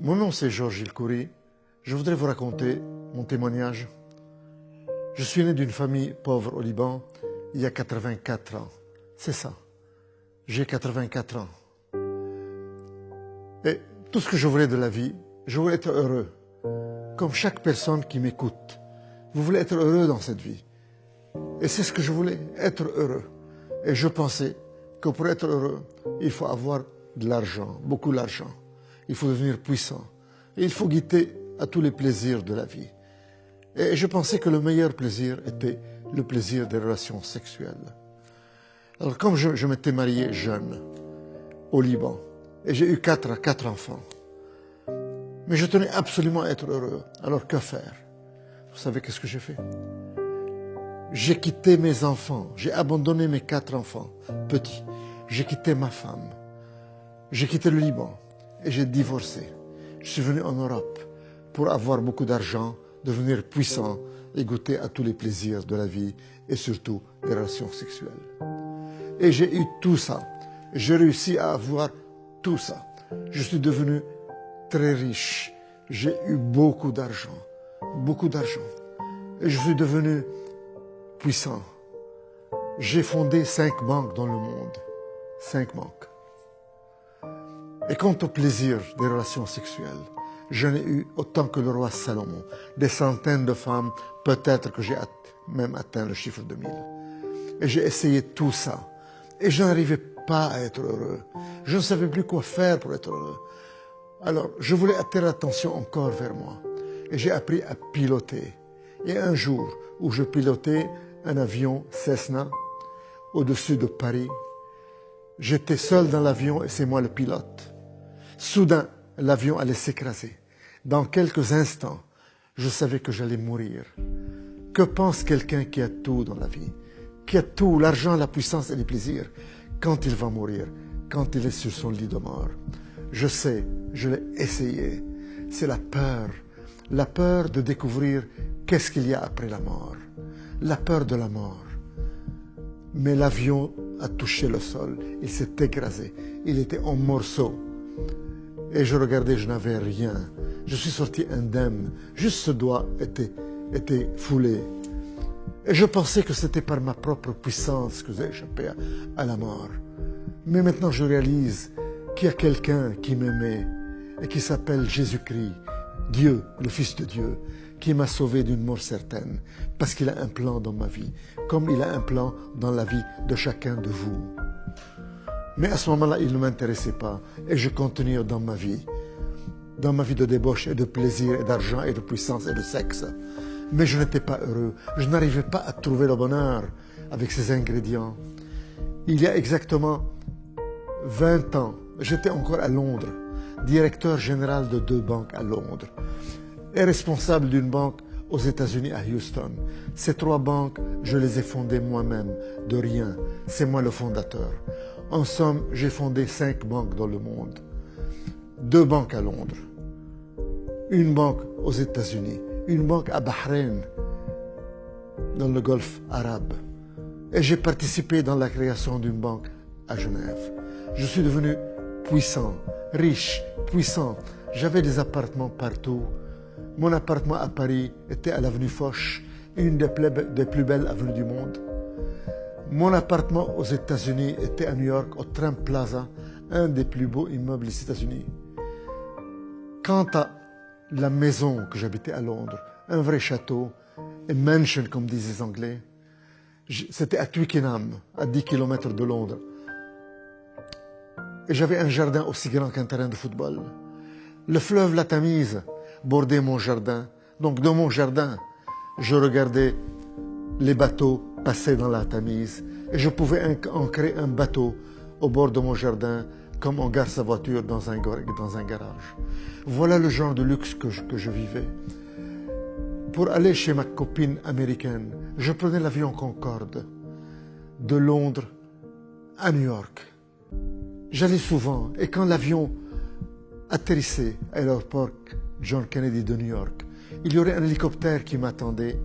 Mon nom c'est Georges Ilkouri. Je voudrais vous raconter mon témoignage. Je suis né d'une famille pauvre au Liban il y a 84 ans. C'est ça. J'ai 84 ans. Et tout ce que je voulais de la vie, je voulais être heureux. Comme chaque personne qui m'écoute. Vous voulez être heureux dans cette vie. Et c'est ce que je voulais, être heureux. Et je pensais que pour être heureux, il faut avoir de l'argent, beaucoup d'argent. Il faut devenir puissant. Et il faut goûter à tous les plaisirs de la vie. Et je pensais que le meilleur plaisir était le plaisir des relations sexuelles. Alors comme je m'étais marié jeune, au Liban, et j'ai eu quatre enfants, mais je tenais absolument à être heureux. Alors que faire? Vous savez qu'est-ce que j'ai fait? J'ai quitté mes enfants, j'ai abandonné mes 4 enfants petits. J'ai quitté ma femme, j'ai quitté le Liban et j'ai divorcé. Je suis venu en Europe pour avoir beaucoup d'argent, devenir puissant et goûter à tous les plaisirs de la vie et surtout des relations sexuelles. Et j'ai eu tout ça. J'ai réussi à avoir tout ça. Je suis devenu très riche. J'ai eu beaucoup d'argent. Beaucoup d'argent. Et je suis devenu puissant. J'ai fondé 5 banques dans le monde. 5 banques. Et quant au plaisir des relations sexuelles, j'en ai eu autant que le roi Salomon. Des centaines de femmes, peut-être que j'ai même atteint le chiffre de 1000. Et j'ai essayé tout ça. Et je n'arrivais pas à être heureux. Je ne savais plus quoi faire pour être heureux. Alors, je voulais attirer l'attention encore vers moi. Et j'ai appris à piloter. Et un jour où je pilotais un avion Cessna au-dessus de Paris, j'étais seul dans l'avion et c'est moi le pilote. Soudain, l'avion allait s'écraser. Dans quelques instants, je savais que j'allais mourir. Que pense quelqu'un qui a tout dans la vie, qui a tout, l'argent, la puissance et les plaisirs, quand il va mourir, quand il est sur son lit de mort? Je sais, je l'ai essayé. C'est la peur de découvrir qu'est-ce qu'il y a après la mort, la peur de la mort. Mais l'avion a touché le sol, il s'est écrasé, il était en morceaux. Et je regardais, je n'avais rien. Je suis sorti indemne, juste ce doigt était foulé. Et je pensais que c'était par ma propre puissance que j'ai échappé à la mort. Mais maintenant je réalise qu'il y a quelqu'un qui m'aimait et qui s'appelle Jésus-Christ, Dieu, le Fils de Dieu, qui m'a sauvé d'une mort certaine, parce qu'il a un plan dans ma vie, comme il a un plan dans la vie de chacun de vous. Mais à ce moment-là, il ne m'intéressait pas, et je continuais dans ma vie de débauche et de plaisir et d'argent et de puissance et de sexe. Mais je n'étais pas heureux, je n'arrivais pas à trouver le bonheur avec ces ingrédients. Il y a exactement 20 ans, j'étais encore à Londres, directeur général de 2 banques à Londres et responsable d'une banque aux États-Unis à Houston. Ces 3 banques, je les ai fondées moi-même, de rien. C'est moi le fondateur. En somme, j'ai fondé 5 banques dans le monde. 2 banques à Londres, une banque aux États-Unis, une banque à Bahreïn, dans le Golfe arabe. Et j'ai participé dans la création d'une banque à Genève. Je suis devenu puissant, riche, puissant. J'avais des appartements partout. Mon appartement à Paris était à l'avenue Foch, une des plus belles avenues du monde. Mon appartement aux États-Unis était à New York, au Trump Plaza, un des plus beaux immeubles des États-Unis. Quant à la maison que j'habitais à Londres, un vrai château, une mansion comme disent les Anglais, c'était à Twickenham, à 10 km de Londres. Et j'avais un jardin aussi grand qu'un terrain de football. Le fleuve la Tamise bordait mon jardin. Donc dans mon jardin, je regardais les bateaux passer dans la Tamise. Et je pouvais ancrer un bateau au bord de mon jardin comme on gare sa voiture dans un garage. Voilà le genre de luxe que je vivais. Pour aller chez ma copine américaine, je prenais l'avion Concorde de Londres à New York. J'allais souvent et quand l'avion atterrissait à l'aéroport John Kennedy de New York, il y aurait un hélicoptère qui m'attendait.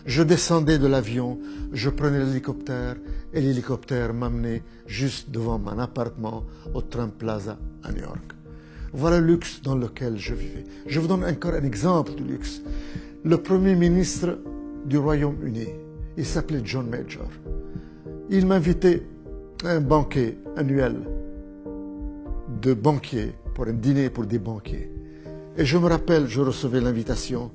Je descendais de l'avion, je prenais l'hélicoptère et l'hélicoptère m'amenait juste devant mon appartement au Trump Plaza à New York. Voilà le luxe dans lequel je vivais. Je vous donne encore un exemple de luxe. Le premier ministre du Royaume-Uni, il s'appelait John Major. Il m'invitait à un banquet annuel de banquiers, pour un dîner pour des banquiers. Et je me rappelle, je recevais l'invitation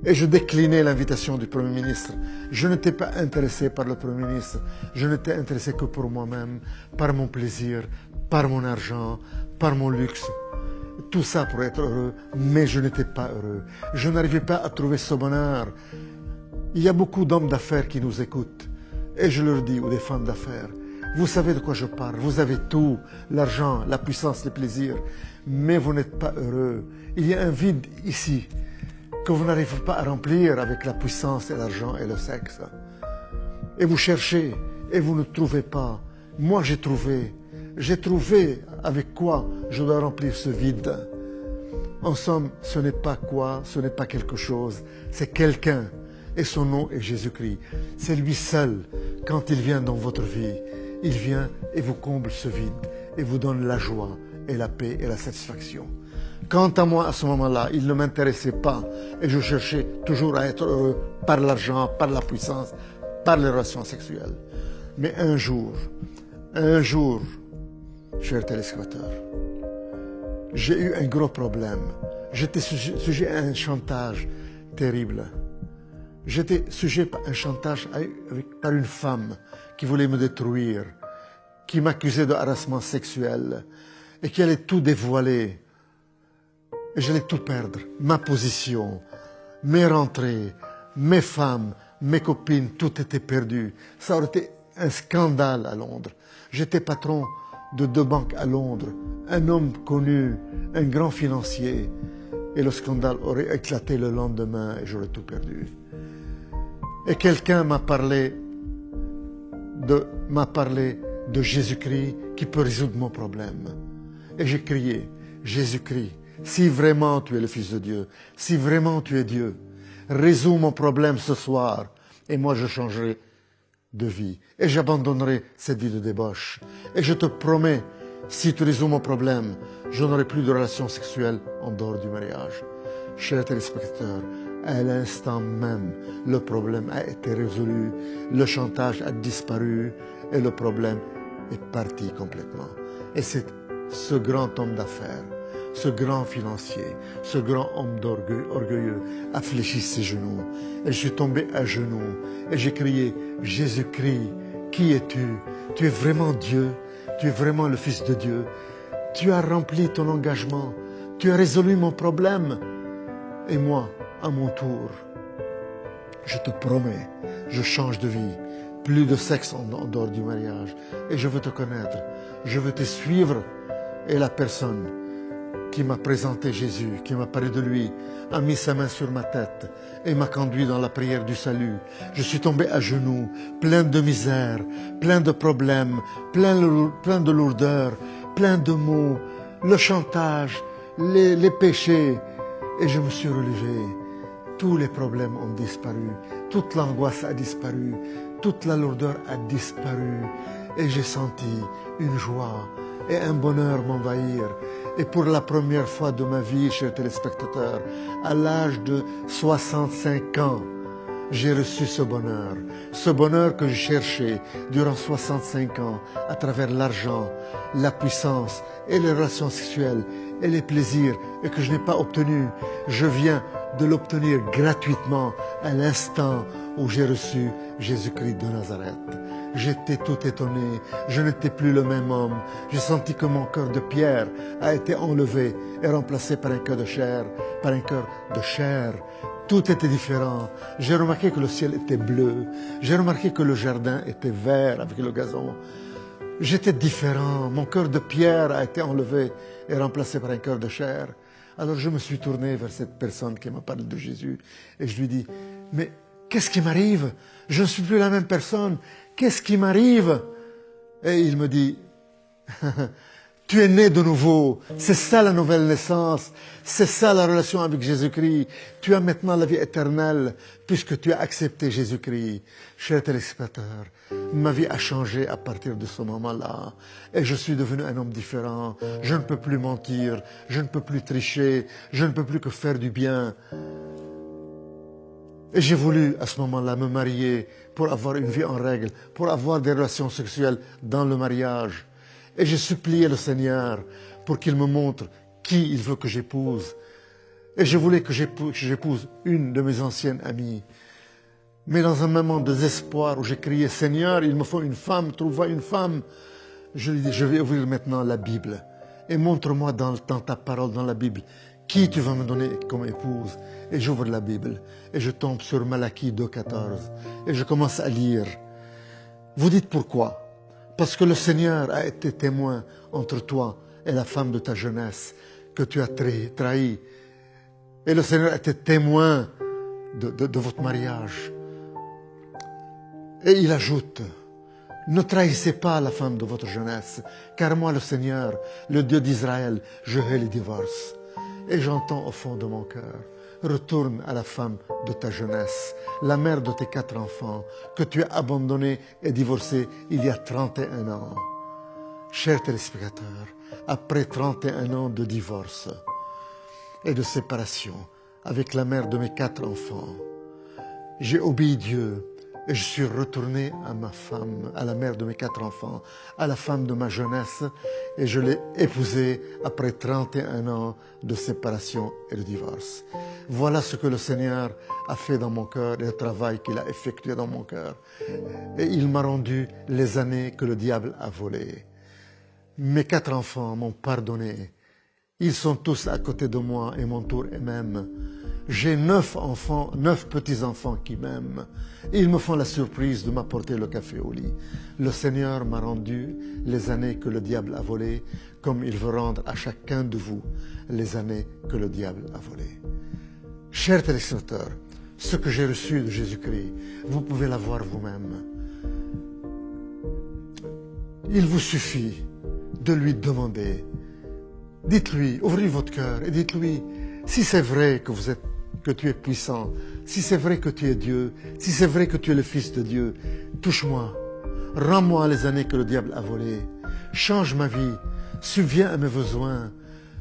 et je déclinais l'invitation du Premier ministre. Je n'étais pas intéressé par le Premier ministre, je n'étais intéressé que pour moi-même, par mon plaisir, par mon argent, par mon luxe. Tout ça pour être heureux, mais je n'étais pas heureux. Je n'arrivais pas à trouver ce bonheur. Il y a beaucoup d'hommes d'affaires qui nous écoutent. Et je leur dis, ou des femmes d'affaires, vous savez de quoi je parle. Vous avez tout, l'argent, la puissance, les plaisirs, mais vous n'êtes pas heureux. Il y a un vide ici que vous n'arrivez pas à remplir avec la puissance et l'argent et le sexe. Et vous cherchez et vous ne trouvez pas. Moi, j'ai trouvé. J'ai trouvé avec quoi je dois remplir ce vide. En somme, ce n'est pas quoi, ce n'est pas quelque chose, c'est quelqu'un. Et son nom est Jésus-Christ. C'est lui seul, quand il vient dans votre vie, il vient et vous comble ce vide et vous donne la joie et la paix et la satisfaction. Quant à moi, à ce moment-là, il ne m'intéressait pas et je cherchais toujours à être heureux par l'argent, par la puissance, par les relations sexuelles. Mais un jour, chers téléspectateurs, j'ai eu un gros problème. J'étais sujet à un chantage terrible. J'étais sujet à un chantage par une femme qui voulait me détruire, qui m'accusait de harcèlement sexuel et qui allait tout dévoiler. Et j'allais tout perdre, ma position, mes rentrées, mes femmes, mes copines, tout était perdu. Ça aurait été un scandale à Londres. J'étais patron de 2 banques à Londres, un homme connu, un grand financier. Et le scandale aurait éclaté le lendemain et j'aurais tout perdu. Et quelqu'un m'a parlé de Jésus-Christ qui peut résoudre mon problème. Et j'ai crié, Jésus-Christ, si vraiment tu es le Fils de Dieu, si vraiment tu es Dieu, résous mon problème ce soir et moi je changerai de vie. Et j'abandonnerai cette vie de débauche. Et je te promets, si tu résous mon problème, je n'aurai plus de relations sexuelles en dehors du mariage. Chers téléspectateurs, à l'instant même, le problème a été résolu, le chantage a disparu et le problème est parti complètement. Et c'est ce grand homme d'affaires, ce grand financier, ce grand homme orgueilleux a fléchi ses genoux. Et je suis tombé à genoux et j'ai crié, Jésus-Christ, qui es-tu? Tu es vraiment Dieu, tu es vraiment le Fils de Dieu. Tu as rempli ton engagement, tu as résolu mon problème. Et moi, à mon tour, je te promets, je change de vie. Plus de sexe en dehors du mariage. Et je veux te connaître, je veux te suivre. Et la personne qui m'a présenté Jésus, qui m'a parlé de lui, a mis sa main sur ma tête et m'a conduit dans la prière du salut. Je suis tombé à genoux, plein de misère, plein de problèmes, plein de lourdeur, plein de maux, le chantage, les péchés. Et je me suis relevé. Tous les problèmes ont disparu, toute l'angoisse a disparu, toute la lourdeur a disparu. Et j'ai senti une joie et un bonheur m'envahir. Et pour la première fois de ma vie, chers téléspectateurs, à l'âge de 65 ans, j'ai reçu ce bonheur que je cherchais durant 65 ans à travers l'argent, la puissance et les relations sexuelles et les plaisirs et que je n'ai pas obtenu. Je viens de l'obtenir gratuitement à l'instant où j'ai reçu Jésus-Christ de Nazareth. J'étais tout étonné, je n'étais plus le même homme. J'ai senti que mon cœur de pierre a été enlevé et remplacé par un cœur de chair, Tout était différent. J'ai remarqué que le ciel était bleu. J'ai remarqué que le jardin était vert avec le gazon. J'étais différent. Mon cœur de pierre a été enlevé et remplacé par un cœur de chair. Alors je me suis tourné vers cette personne qui m'a parlé de Jésus et je lui dis, mais qu'est-ce qui m'arrive? Je ne suis plus la même personne. Qu'est-ce qui m'arrive? Et il me dit, Tu es né de nouveau. C'est ça la nouvelle naissance. C'est ça la relation avec Jésus-Christ. Tu as maintenant la vie éternelle puisque tu as accepté Jésus-Christ. Chers téléspectateurs, ma vie a changé à partir de ce moment-là. Et je suis devenu un homme différent. Je ne peux plus mentir. Je ne peux plus tricher. Je ne peux plus que faire du bien. Et j'ai voulu à ce moment-là me marier pour avoir une vie en règle, pour avoir des relations sexuelles dans le mariage. Et j'ai supplié le Seigneur pour qu'il me montre qui il veut que j'épouse. Et je voulais que j'épouse une de mes anciennes amies. Mais dans un moment de désespoir où j'ai crié, Seigneur, il me faut une femme, trouve-moi une femme. Je lui ai dit, je vais ouvrir maintenant la Bible. Et montre-moi dans ta parole, dans la Bible, qui tu vas me donner comme épouse. Et j'ouvre la Bible. Et je tombe sur Malachie 2,14. Et je commence à lire. Vous dites pourquoi? Parce que le Seigneur a été témoin entre toi et la femme de ta jeunesse que tu as trahi. Et le Seigneur a été témoin de votre mariage. Et il ajoute, ne trahissez pas la femme de votre jeunesse, car moi, le Seigneur, le Dieu d'Israël, je hais les divorces. Et j'entends au fond de mon cœur, retourne à la femme de ta jeunesse, la mère de tes 4 enfants, que tu as abandonnée et divorcée il y a 31 ans. Chers téléspectateurs, après 31 ans de divorce et de séparation avec la mère de mes 4 enfants, j'ai obéi Dieu et je suis retourné à ma femme, à la mère de mes 4 enfants, à la femme de ma jeunesse, et je l'ai épousée après 31 ans de séparation et de divorce. Voilà ce que le Seigneur a fait dans mon cœur et le travail qu'il a effectué dans mon cœur. Et il m'a rendu les années que le diable a volées. Mes 4 enfants m'ont pardonné. Ils sont tous à côté de moi et m'entourent eux-mêmes. J'ai 9 enfants, 9 petits-enfants qui m'aiment. Ils me font la surprise de m'apporter le café au lit. Le Seigneur m'a rendu les années que le diable a volées, comme il veut rendre à chacun de vous les années que le diable a volées. Chers téléspectateurs, ce que j'ai reçu de Jésus-Christ, vous pouvez l'avoir vous-même. Il vous suffit de lui demander. Dites-lui, ouvrez votre cœur et dites-lui, si c'est vrai que tu es puissant, si c'est vrai que tu es Dieu, si c'est vrai que tu es le Fils de Dieu, touche-moi, rends-moi les années que le diable a volées, change ma vie, subviens à mes besoins,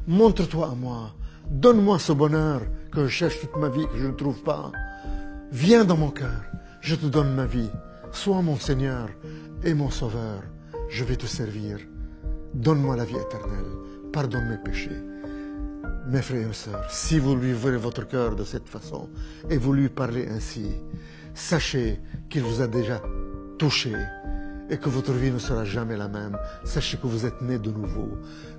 montre-toi à moi, donne-moi ce bonheur que je cherche toute ma vie, que je ne trouve pas. Viens dans mon cœur, je te donne ma vie, sois mon Seigneur et mon Sauveur, je vais te servir. Donne-moi la vie éternelle, pardonne mes péchés. Mes frères et sœurs, si vous lui ouvrez votre cœur de cette façon et vous lui parlez ainsi, sachez qu'il vous a déjà touché et que votre vie ne sera jamais la même. Sachez que vous êtes né de nouveau,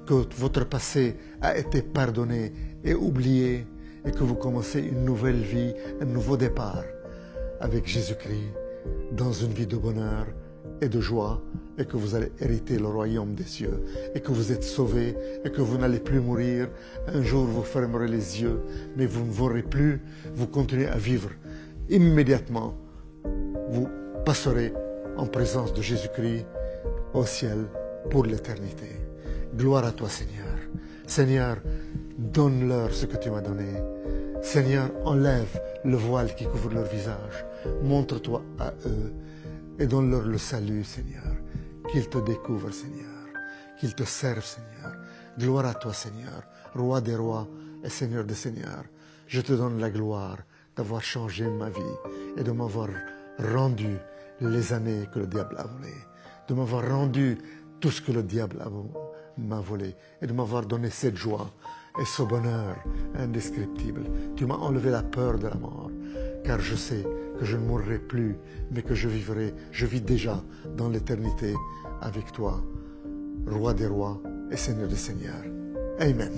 que votre passé a été pardonné et oublié et que vous commencez une nouvelle vie, un nouveau départ avec Jésus-Christ dans une vie de bonheur et de joie, et que vous allez hériter le royaume des cieux, et que vous êtes sauvés, et que vous n'allez plus mourir. Un jour, vous fermerez les yeux, mais vous ne mourrez plus, vous continuez à vivre. Immédiatement, vous passerez en présence de Jésus-Christ au ciel pour l'éternité. Gloire à toi, Seigneur. Seigneur, donne-leur ce que tu m'as donné. Seigneur, enlève le voile qui couvre leur visage. Montre-toi à eux et donne-leur le salut, Seigneur. Qu'ils te découvrent, Seigneur. Qu'ils te servent, Seigneur. Gloire à toi, Seigneur, Roi des rois et Seigneur des seigneurs. Je te donne la gloire d'avoir changé ma vie et de m'avoir rendu les années que le diable a volées, de m'avoir rendu tout ce que le diable m'a volé et de m'avoir donné cette joie et ce bonheur indescriptible. Tu m'as enlevé la peur de la mort, car je sais que je ne mourrai plus, mais que je vis déjà dans l'éternité avec toi, Roi des rois et Seigneur des seigneurs. Amen.